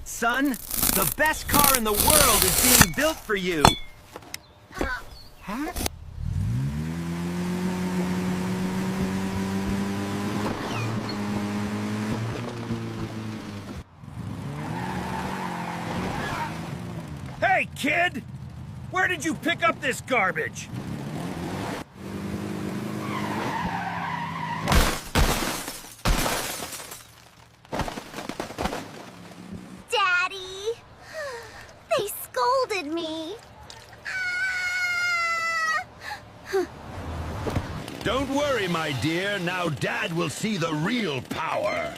son. The best car in the world is being built for you. Huh? Hey, kid! Where did you pick up this garbage? Daddy! They scolded me. Don't worry, my dear. Now Dad will see the real power.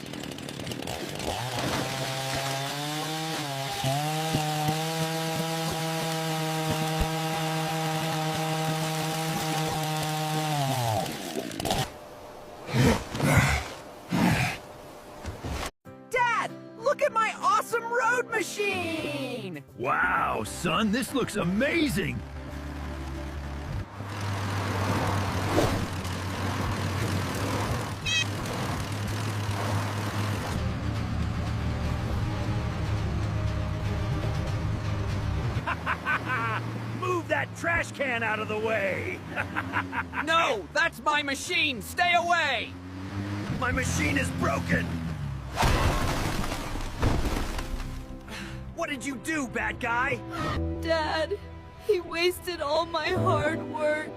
Dad, look at my awesome road machine! Wow, son, this looks amazing. Move that trash can out of the way! No, that's my machine! Stay away! My machine is broken! What did you do, bad guy? Dad, he wasted all my hard work.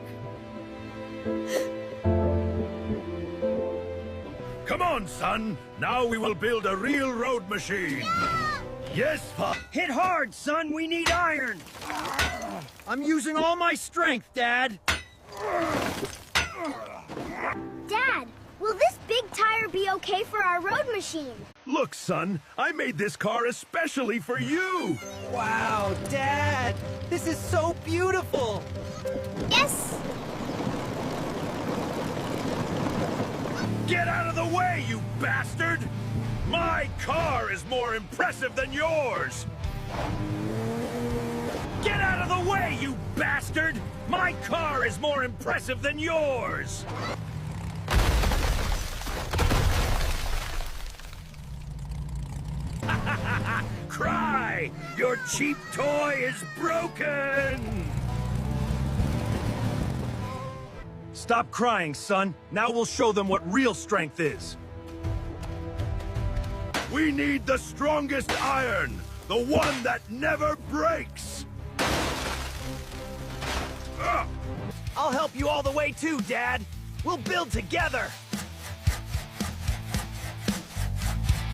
Come on, son. Now we will build a real road machine. Yes, Father. Hit hard, son! We need iron! I'm using all my strength, Dad! Dad, will this big tire be okay for our road machine? Look, son, I made this car especially for you. Wow, Dad! This is so beautiful! Yes! Get out of the way, you bastard! My car is more impressive than yours! Get out of the way, you bastard! My car is more impressive than yours! Cry! Your cheap toy is broken! Stop crying, son. Now we'll show them what real strength is. We need the strongest iron! The one that never breaks! I'll help you all the way too, Dad. We'll build together.